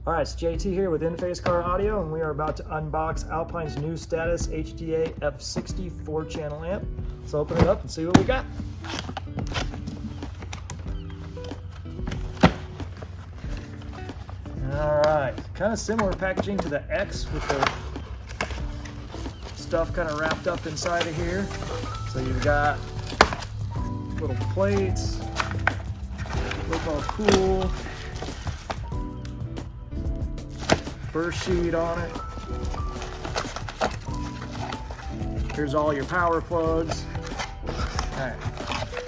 Alright, it's JT here with INPHASE Car Audio, and we are about to unbox Alpine's new Status HDA-F60 4-channel amp. Let's open it up and see what we got. Alright, kind of similar packaging to the X with the stuff kind of wrapped up inside of here. So you've got little plates, look all cool. Burst sheet on it. Here's all your power plugs. Alright,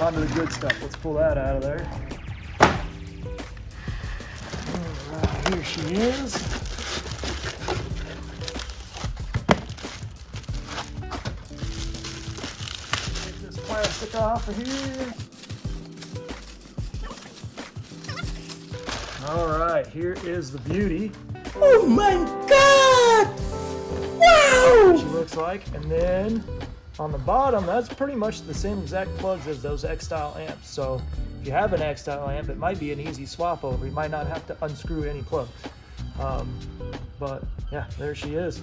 on to the good stuff. Let's pull that out of there. Alright, here she is. Take this plastic off of here. Alright, here is the beauty. Oh my God! Wow! She looks like, and then on the bottom, that's pretty much the same exact plugs as those X-style amps. So if you have an X-style amp, it might be an easy swap over. You might not have to unscrew any plugs. But yeah, there she is.